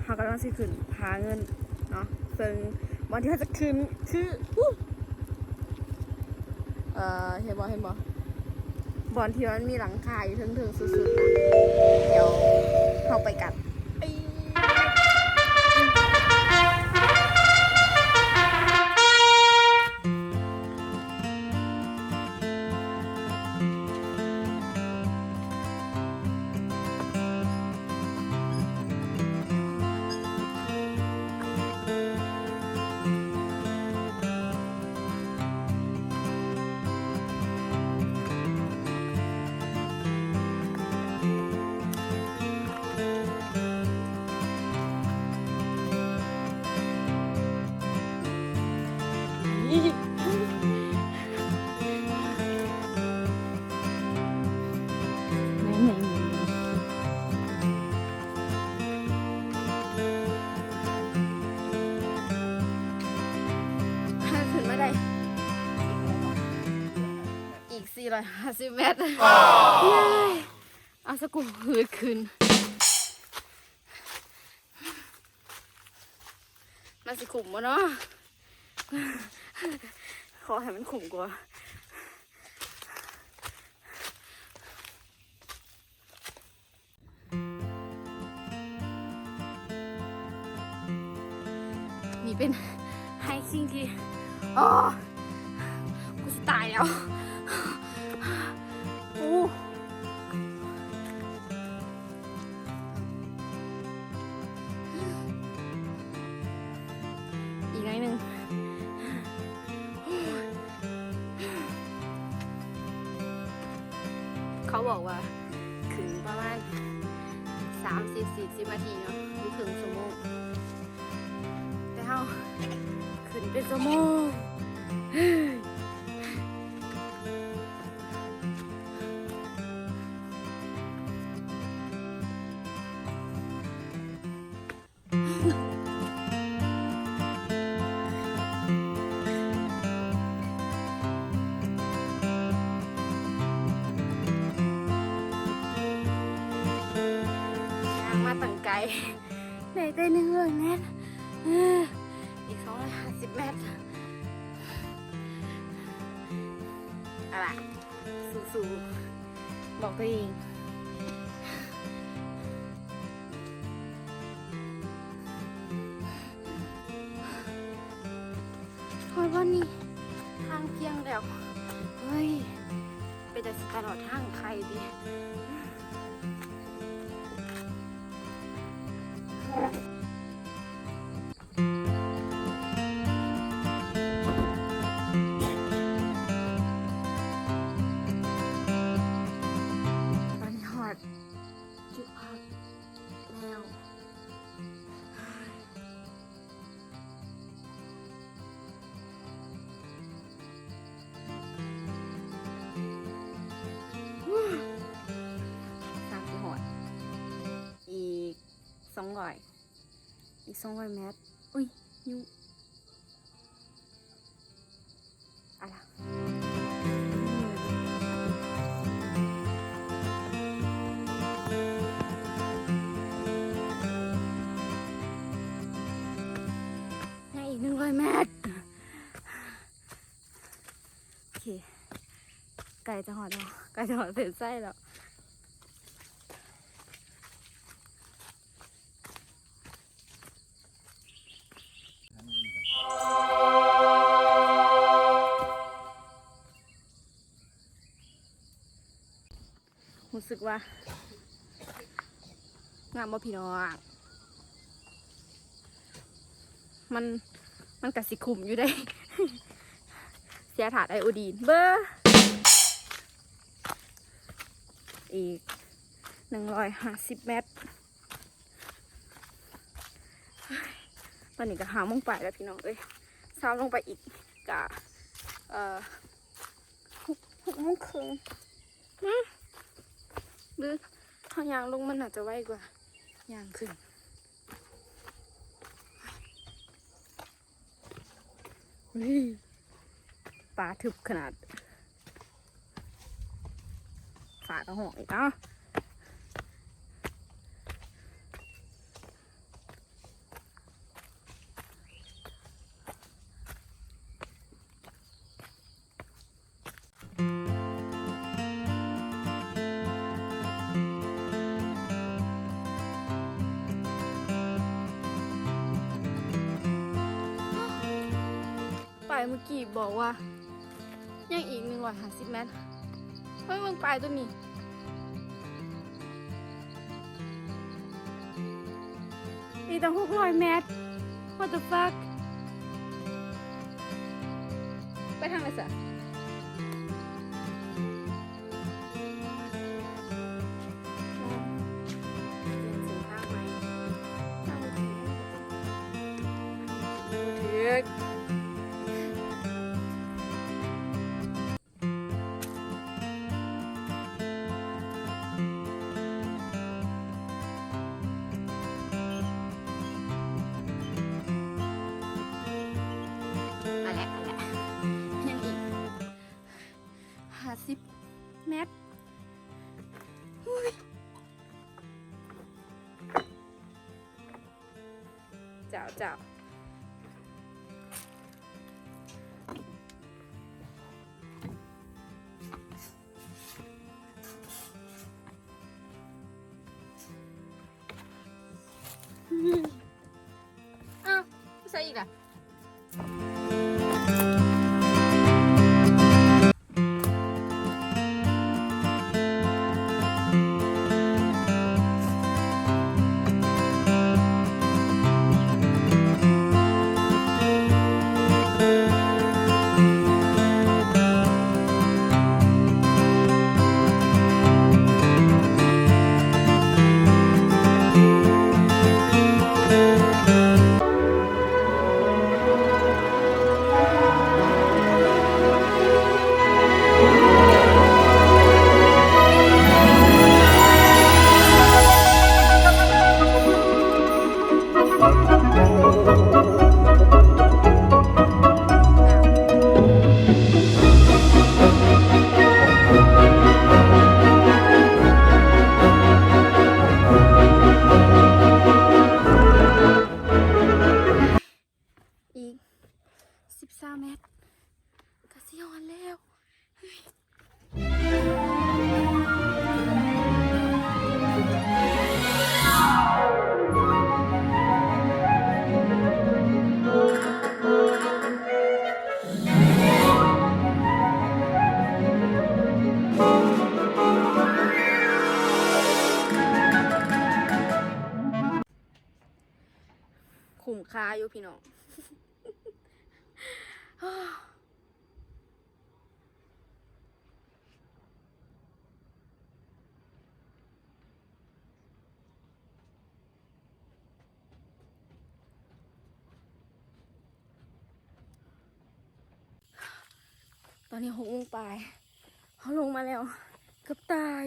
เขากำลังสิขึ้นหาเงินเนาะซึ่งวันที่เขาจะขึ้นคือเห็นบ่บอนที่มันมีหลังคาอยู่ถึงสุดๆนะเดี๋ยวเข้าไปกันขึ้นมาได้อีก450 เมตรเอาสกูหืดขึ้นมันสิขุ่มวะเนาะขอให้มันขุ่มกว่านี่เป็นไฮคิงที่กูจะตายแล้วอีกหน่อยหนึ่งเขาบอกว่าถึงประมาณ30-40 นาทีเนาะหรือถึงชั่วโมงแต่เฮาขึ้นเป็นชั่วโมงมาตั้งไกลในได้100 เมตรอีก250 เมตรอะไรสู้ๆบอกตัวเองพอวันนี้ทางเพียงแล้วเฮ้ยไปจะตลอดทางใครดีจุดพักแล้ว30 หอดอีก200 เมตรอุ้ยยูอะไร100 เมตรโอเคไก่จะหอดแล้วไก่จะหอดเสร็จไส้แล้วรู้สึกว่างามบ่พี่น้องมันกะสิขุมอยู่ได้ เสียถาดไอโอดีนเบอร์อีก150 เมตรตอนนี้ก็5 โมงไปแล้วพี่น้องเอ้ยเช้าลงไปอีกกะ6 โมงครึ่งหรือถ้ายางลงมันอาจจะไวกว่ายางขึ้นป่าทึบขนาดฝากระหองอีกเนาะ ายเมื่อกี้บอกว่า ยังอีก150 เมตรเฮ้ยมึงปลายตัวนี้อีกตั้ง600 เมตร what the fuck ไปทางไหนสะอะไรยังอีก50 เมตรเจ้าอ้าวไม่ใช่อีกอ่ะอีก13 เมตรก็สิฮอดแล้วคุ้มค่าอยู่พี่น้อง ตอนนี้6 โมงปลายเขาลงมาแล้วเกือบตาย